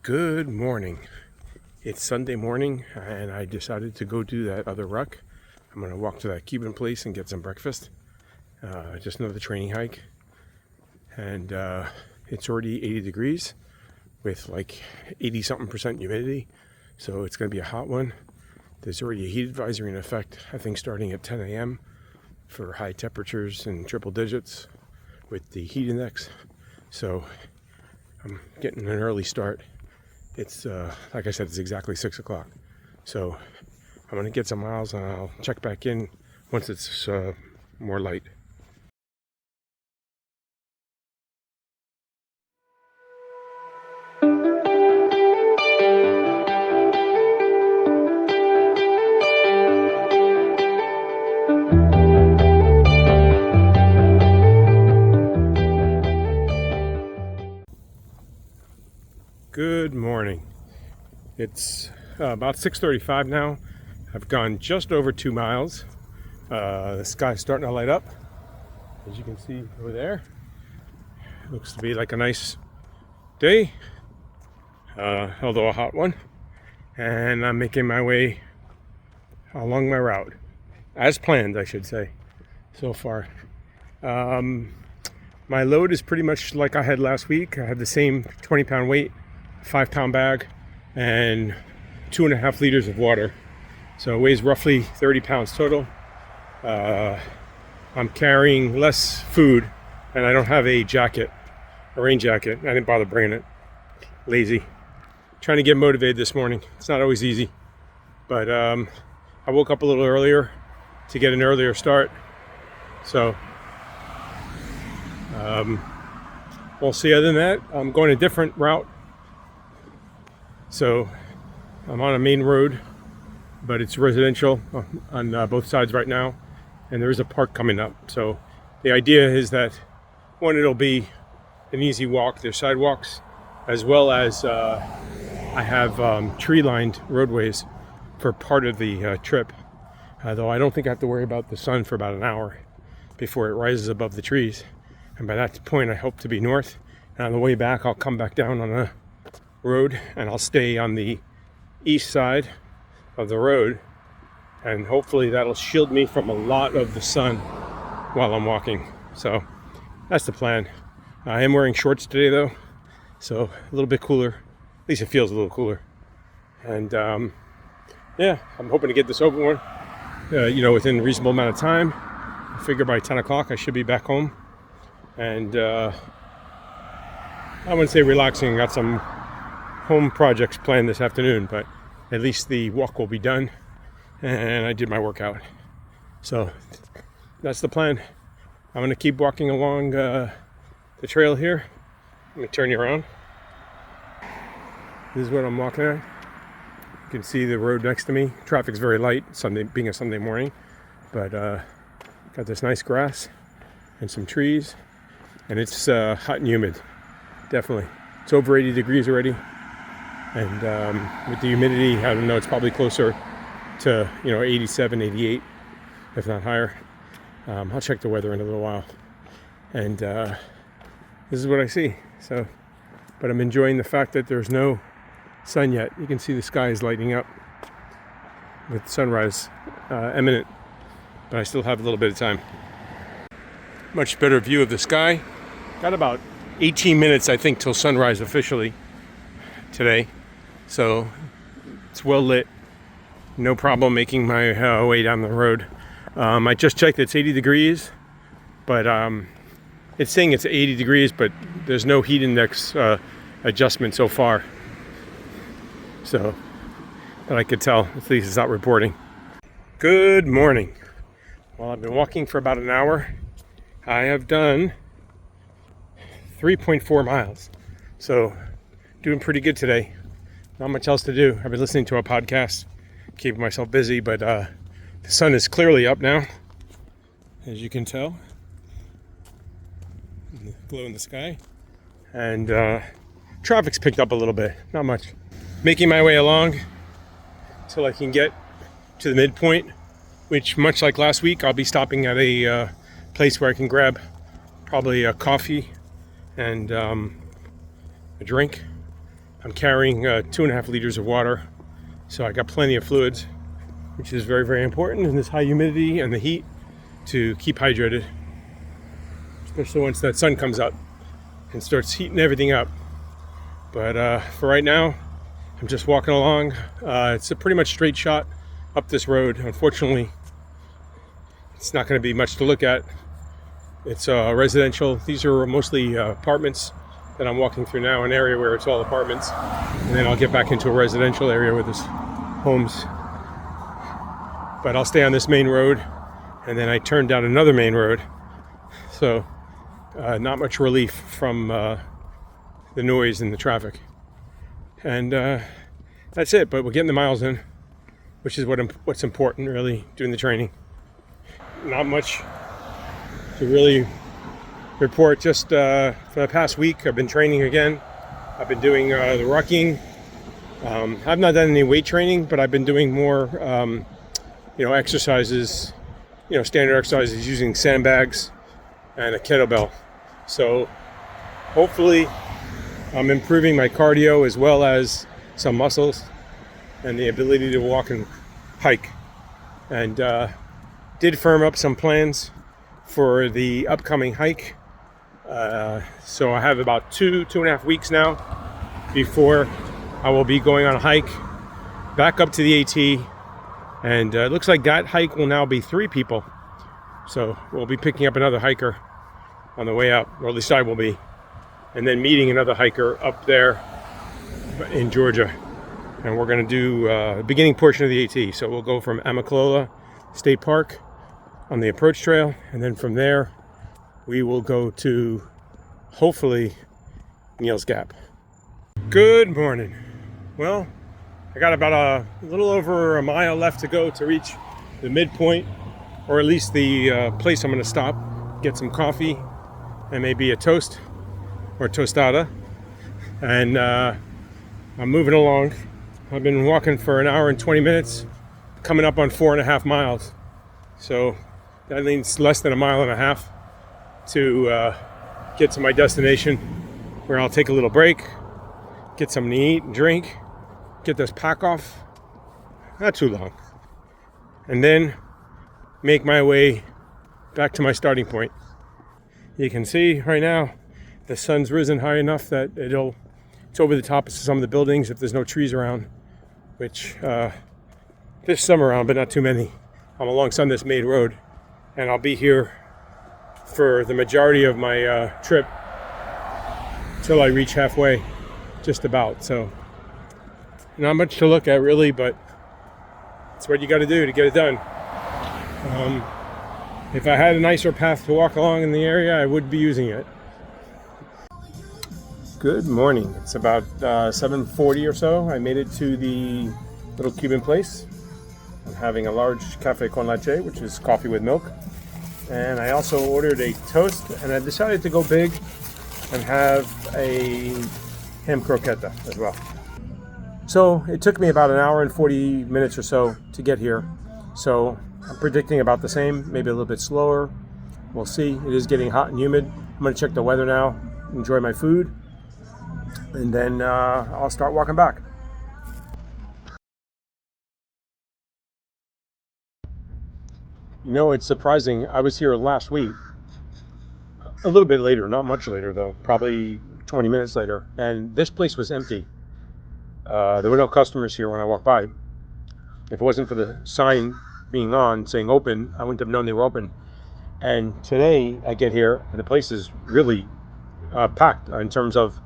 Good morning. It's Sunday morning and I decided to go do that other ruck. I'm going to walk to that Cuban place and get some breakfast. Just another training hike. And it's already 80 degrees with like 80 something percent humidity. So it's going to be a hot one. There's already a heat advisory in effect, I think starting at 10 a.m. for high temperatures in triple digits with the heat index. So I'm getting an early start. It's, like I said, it's exactly 6 o'clock. So I'm going to get some miles and I'll check back in once it's more light. Good morning. It's about 6:35 now. I've gone just over 2 miles. The sky's starting to light up, as you can see over there. Looks to be like a nice day, although a hot one. And I'm making my way along my route, as planned, I should say, so far. My load is pretty much like I had last week. I had the same 20-pound weight, 5-pound bag, and 2.5 liters of water. So it weighs roughly 30 pounds total. I'm carrying less food, and I don't have a jacket, a rain jacket. I didn't bother bringing it. Lazy. Trying to get motivated this morning. It's not always easy, but I woke up a little earlier to get an earlier start. So we'll see. Other than that, I'm going a different route. So I'm on a main road, but it's residential on both sides right now, and there is a park coming up. So the idea is that, one, it'll be an easy walk. There's sidewalks, as well as I have tree-lined roadways for part of the trip, though I don't think I have to worry about the sun for about an hour before it rises above the trees. And by that point, I hope to be north, and on the way back, I'll come back down on a road, and I'll stay on the east side of the road, and hopefully that'll shield me from a lot of the sun while I'm walking. So that's the plan. I am wearing shorts today though, so a little bit cooler. At least it feels a little cooler. And yeah, I'm hoping to get this over with, within a reasonable amount of time. I figure by 10 o'clock I should be back home, and I wouldn't say relaxing. I got some home projects planned this afternoon, but at least the walk will be done and I did my workout. So that's the plan. I'm going to keep walking along the trail here. Let me turn you around. This is what I'm walking at. You can see the road next to me. Traffic's very light, being a Sunday morning, but got this nice grass and some trees, and it's hot and humid. Definitely. It's over 80 degrees already. And with the humidity, I don't know, it's probably closer to 87, 88, if not higher. I'll check the weather in a little while. And this is what I see. So, but I'm enjoying the fact that there's no sun yet. You can see the sky is lighting up with sunrise imminent, but I still have a little bit of time. Much better view of the sky. Got about 18 minutes, I think, till sunrise officially today. So it's well lit. No problem making my way down the road. I just checked, it's 80 degrees, but it's saying it's 80 degrees, but there's no heat index adjustment so far. So, but I could tell, at least it's not reporting. Good morning. Well, I've been walking for about an hour. I have done 3.4 miles. So doing pretty good today. Not much else to do. I've been listening to a podcast, keeping myself busy, but the sun is clearly up now, as you can tell. The glow in the sky. And traffic's picked up a little bit, not much. Making my way along till I can get to the midpoint, which, much like last week, I'll be stopping at a place where I can grab probably a coffee and a drink. I'm carrying 2.5 liters of water, so I got plenty of fluids, which is very, very important in this high humidity and the heat to keep hydrated, especially once that sun comes up and starts heating everything up. But for right now, I'm just walking along. It's a pretty much straight shot up this road. Unfortunately, it's not going to be much to look at. It's residential. These are mostly apartments that I'm walking through now, an area where it's all apartments. And then I'll get back into a residential area where there's homes. But I'll stay on this main road, and then I turn down another main road. So not much relief from the noise and the traffic. And that's it, but we're getting the miles in, which is what's important, really, doing the training. Not much to really report. Just for the past week, I've been training again. I've been doing the rucking. I've not done any weight training, but I've been doing more, exercises, standard exercises using sandbags and a kettlebell. So hopefully I'm improving my cardio as well as some muscles and the ability to walk and hike. And did firm up some plans for the upcoming hike. So I have about 2.5 weeks now before I will be going on a hike back up to the AT. And it looks like that hike will now be 3 people. So we'll be picking up another hiker on the way up, or at least I will be. And then meeting another hiker up there in Georgia. And we're going to do the beginning portion of the AT. So we'll go from Amicalola State Park on the approach trail. And then from there, we will go to, hopefully, Neal's Gap. Good morning. Well, I got about a little over a mile left to go to reach the midpoint, or at least the place I'm going to stop, get some coffee and maybe a toast or tostada. And I'm moving along. I've been walking for an hour and 20 minutes, coming up on 4.5 miles. So that means less than a mile and a half to get to my destination, where I'll take a little break, get something to eat and drink, get this pack off, not too long, and then make my way back to my starting point. You can see right now the sun's risen high enough that it's over the top of some of the buildings if there's no trees around, which there's some around, but not too many. I'm alongside this main road, and I'll be here for the majority of my trip till I reach halfway, just about. So not much to look at really, but it's what you got to do to get it done. If I had a nicer path to walk along in the area, I would be using it. Good morning. It's about 7:40 or so. I made it to the little Cuban place. I'm having a large café con leche, which is coffee with milk. And I also ordered a toast, and I decided to go big and have a ham croqueta as well. So it took me about an hour and 40 minutes or so to get here. So I'm predicting about the same, maybe a little bit slower. We'll see. It is getting hot and humid. I'm going to check the weather now, enjoy my food, and then I'll start walking back. It's surprising. I was here last week, a little bit later, not much later though, probably 20 minutes later, and this place was empty. There were no customers here when I walked by. If it wasn't for the sign being on saying open, I wouldn't have known they were open. And today I get here and the place is really packed in terms of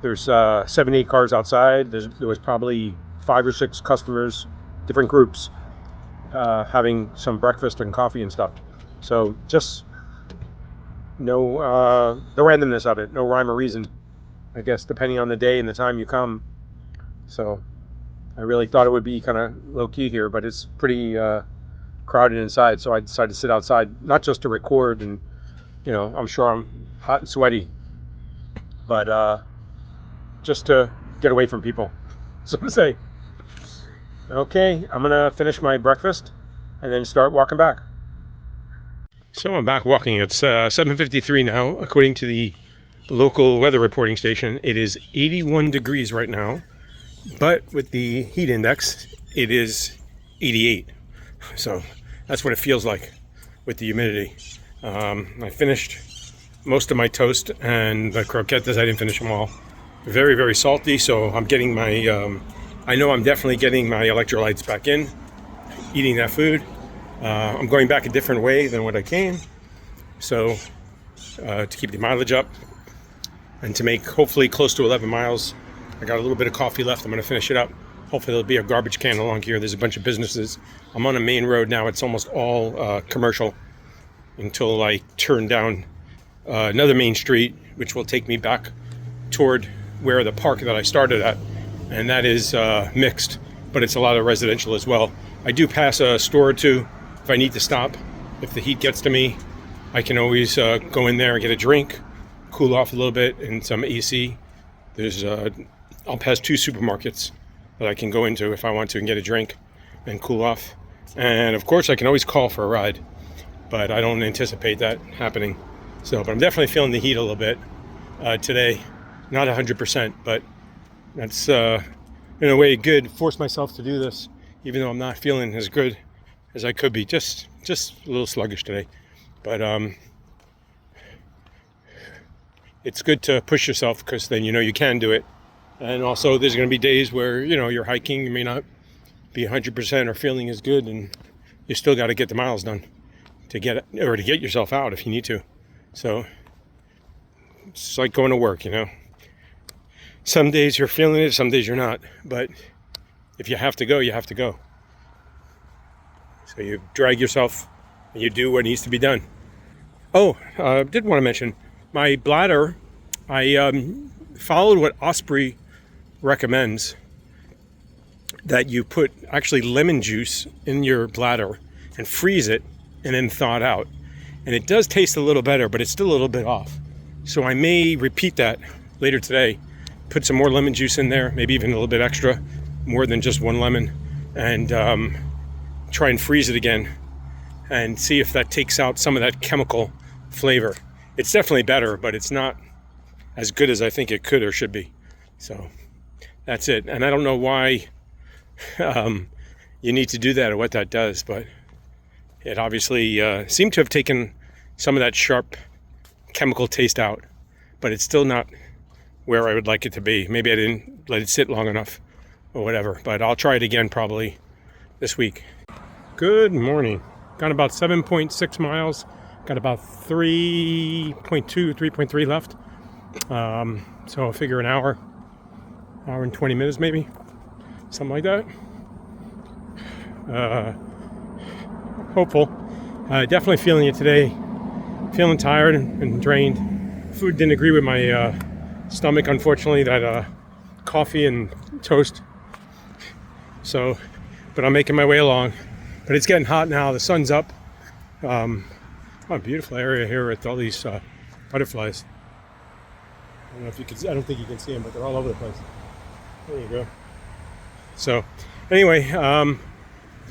there's 7-8 cars outside. There was probably 5 or 6 customers, different groups, having some breakfast and coffee and stuff. So just no the randomness of it, no rhyme or reason, I guess, depending on the day and the time you come. So I really thought it would be kind of low key here, but it's pretty crowded inside. So I decided to sit outside, not just to record, and I'm sure I'm hot and sweaty, but just to get away from people, so to say. Okay, I'm gonna finish my breakfast and then start walking back. So I'm back walking. It's 7:53 now, according to the local weather reporting station, it is 81 degrees right now, but with the heat index, it is 88. So that's what it feels like with the humidity. I finished most of my toast, and the croquettes, I didn't finish them all. Very, very salty, so I'm getting my, I know I'm definitely getting my electrolytes back in, eating that food. I'm going back a different way than what I came, so to keep the mileage up and to make hopefully close to 11 miles. I got a little bit of coffee left. I'm going to finish it up. Hopefully there'll be a garbage can along here. There's a bunch of businesses. I'm on a main road now. It's almost all commercial until I turn down another main street, which will take me back toward where the park that I started at, and that is mixed, but it's a lot of residential as well. I do pass a store or two if I need to stop. If the heat gets to me, I can always go in there and get a drink, cool off a little bit, and some AC. There's I'll pass 2 supermarkets that I can go into if I want to and get a drink and cool off. And of course I can always call for a ride, but I don't anticipate that happening. So, but I'm definitely feeling the heat a little bit today. Not 100%, but that's in a way good. Force myself to do this, even though I'm not feeling as good as I could be. Just a little sluggish today, but it's good to push yourself, because then you know you can do it. And also there's going to be days where, you know, you're hiking, you may not be 100% or feeling as good, and you still got to get the miles done to get yourself out if you need to. So it's like going to work, you know. Some days you're feeling it, some days you're not. But if you have to go, you have to go. So you drag yourself and you do what needs to be done. Oh, I did want to mention my bladder. I followed what Osprey recommends, that you put actually lemon juice in your bladder and freeze it and then thaw it out. And it does taste a little better, but it's still a little bit off. So I may repeat that later today. Put some more lemon juice in there, maybe even a little bit extra, more than just 1 lemon, and try and freeze it again and see if that takes out some of that chemical flavor. It's definitely better, but it's not as good as I think it could or should be. So that's it. And I don't know why you need to do that or what that does, but it obviously seemed to have taken some of that sharp chemical taste out, but it's still not where I would like it to be. Maybe I didn't let it sit long enough or whatever, but I'll try it again probably this week. Good morning. Got about 7.6 miles. Got about 3.3 left. So I'll figure an hour and 20 minutes maybe, something like that. Hopeful. Definitely feeling it today. Feeling tired and drained. Food didn't agree with my stomach, unfortunately, that coffee and toast. So, but I'm making my way along. But it's getting hot now. The sun's up. Oh, beautiful area here with all these butterflies. I don't know if you can. I don't think you can see them, but they're all over the place. There you go. So, anyway,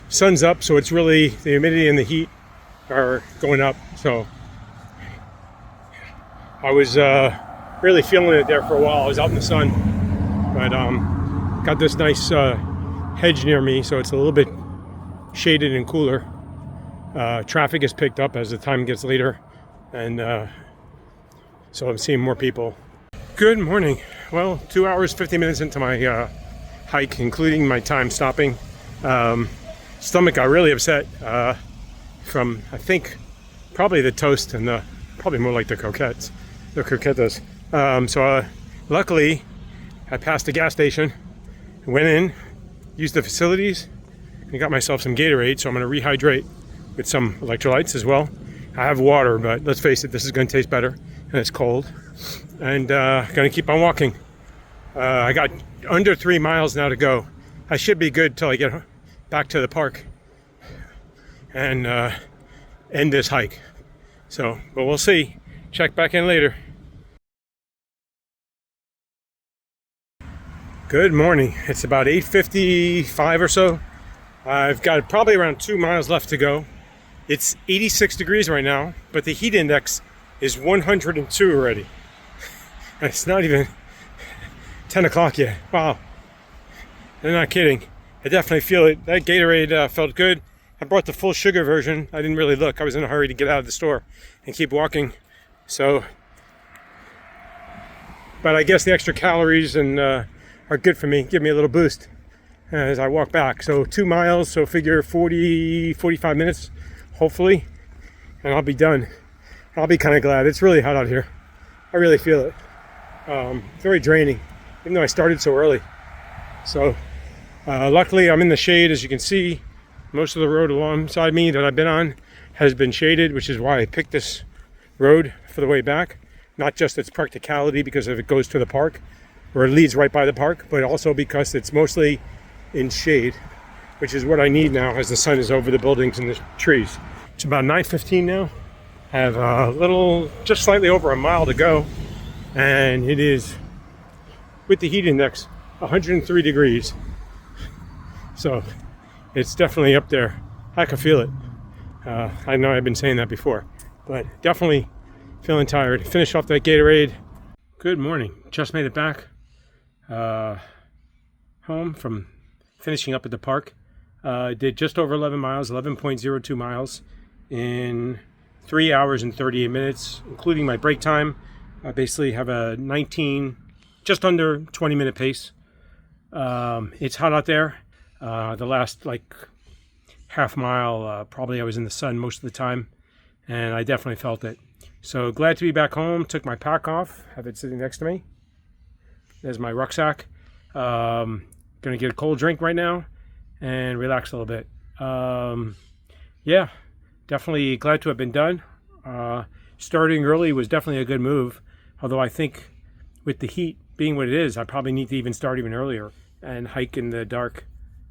sun's up, so it's really the humidity and the heat are going up. So, I was really feeling it there for a while. I was out in the sun, but got this nice hedge near me, so it's a little bit shaded and cooler. Traffic has picked up as the time gets later, and so I'm seeing more people. Good morning. Well, 2 hours, 50 minutes into my hike, including my time stopping. Stomach got really upset from, I think, probably the toast and probably more like the croquettes. So luckily, I passed the gas station, went in, used the facilities, and got myself some Gatorade. So I'm going to rehydrate with some electrolytes as well. I have water, but let's face it, this is going to taste better, and it's cold. And going to keep on walking. I got under 3 miles now to go. I should be good till I get back to the park and end this hike. So, but we'll see. Check back in later. Good morning. It's about 8:55 or so. I've got probably around 2 miles left to go. It's 86 degrees right now, but the heat index is 102 already. And it's not even 10 o'clock yet. Wow. They're not kidding. I definitely feel it. That Gatorade felt good. I brought the full sugar version. I didn't really look. I was in a hurry to get out of the store and keep walking. So, but I guess the extra calories and are good for me. Give me a little boost as I walk back. So 2 miles, so figure 45 minutes, hopefully, and I'll be done. I'll be kind of glad. It's really hot out here. I really feel it. Very draining, even though I started so early. So luckily I'm in the shade. As you can see, most of the road alongside me that I've been on has been shaded, which is why I picked this road for the way back. Not just its practicality because if it goes to the park, or it leads right by the park, but also because it's mostly in shade, which is what I need now as the sun is over the buildings and the trees. It's about 9:15 now. I have just slightly over a mile to go, and it is, with the heat index, 103 degrees. So it's definitely up there. I can feel it. I know I've been saying that before, but definitely feeling tired. Finish off that Gatorade. Good morning. Just made it back home from finishing up at the park. Did just over 11 miles, 11.02 miles in 3 hours and 38 minutes, including my break time. I basically have a just under 20-minute pace. It's hot out there. The last half mile, probably I was in the sun most of the time, and I definitely felt it. So glad to be back home. Took my pack off, have it sitting next to me. There's my rucksack. Gonna get a cold drink right now and relax a little bit. Yeah, definitely glad to have been done. Starting early was definitely a good move, although I think with the heat being what it is, I probably need to even start even earlier and hike in the dark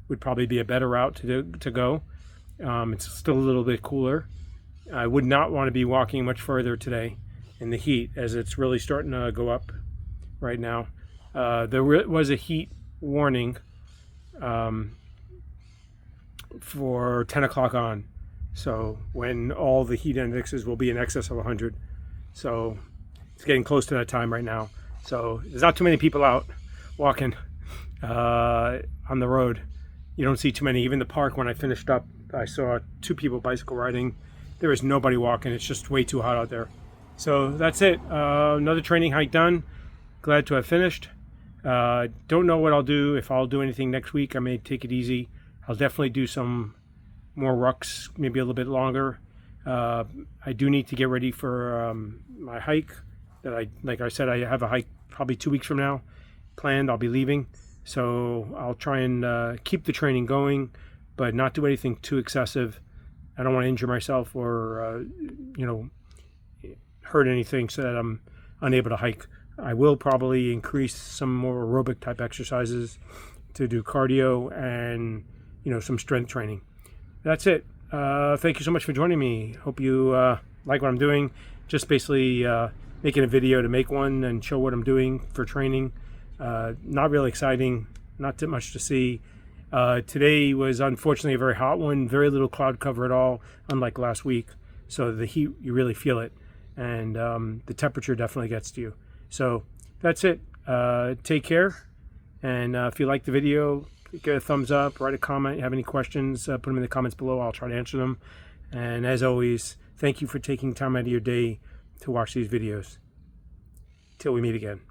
would probably be a better route to go. It's still a little bit cooler. I would not want to be walking much further today in the heat, as it's really starting to go up right now. There was a heat warning for 10 o'clock on, so when all the heat indexes will be in excess of 100. So it's getting close to that time right now. So there's not too many people out walking on the road. You don't see too many. Even the park, when I finished up, I saw 2 people bicycle riding. There is nobody walking. It's just way too hot out there. So that's it. Another training hike done. Glad to have finished. Don't know what I'll do. If I'll do anything next week, I may take it easy. I'll definitely do some more rucks, maybe a little bit longer. I do need to get ready for my hike. Like I said, I have a hike probably 2 weeks from now planned. I'll be leaving. So I'll try and keep the training going, but not do anything too excessive. I don't want to injure myself or, hurt anything so that I'm unable to hike. I will probably increase some more aerobic type exercises to do cardio and, some strength training. That's it. Thank you so much for joining me. Hope you like what I'm doing. Just basically making a video to make one and show what I'm doing for training. Not really exciting, not too much to see. Today was unfortunately a very hot one, very little cloud cover at all, unlike last week. So the heat, you really feel it, and the temperature definitely gets to you. So that's it. Take care, and if you like the video, give a thumbs up, write a comment. Have any questions, put them in the comments below. I'll try to answer them. And as always, thank you for taking time out of your day to watch these videos. Till we meet again.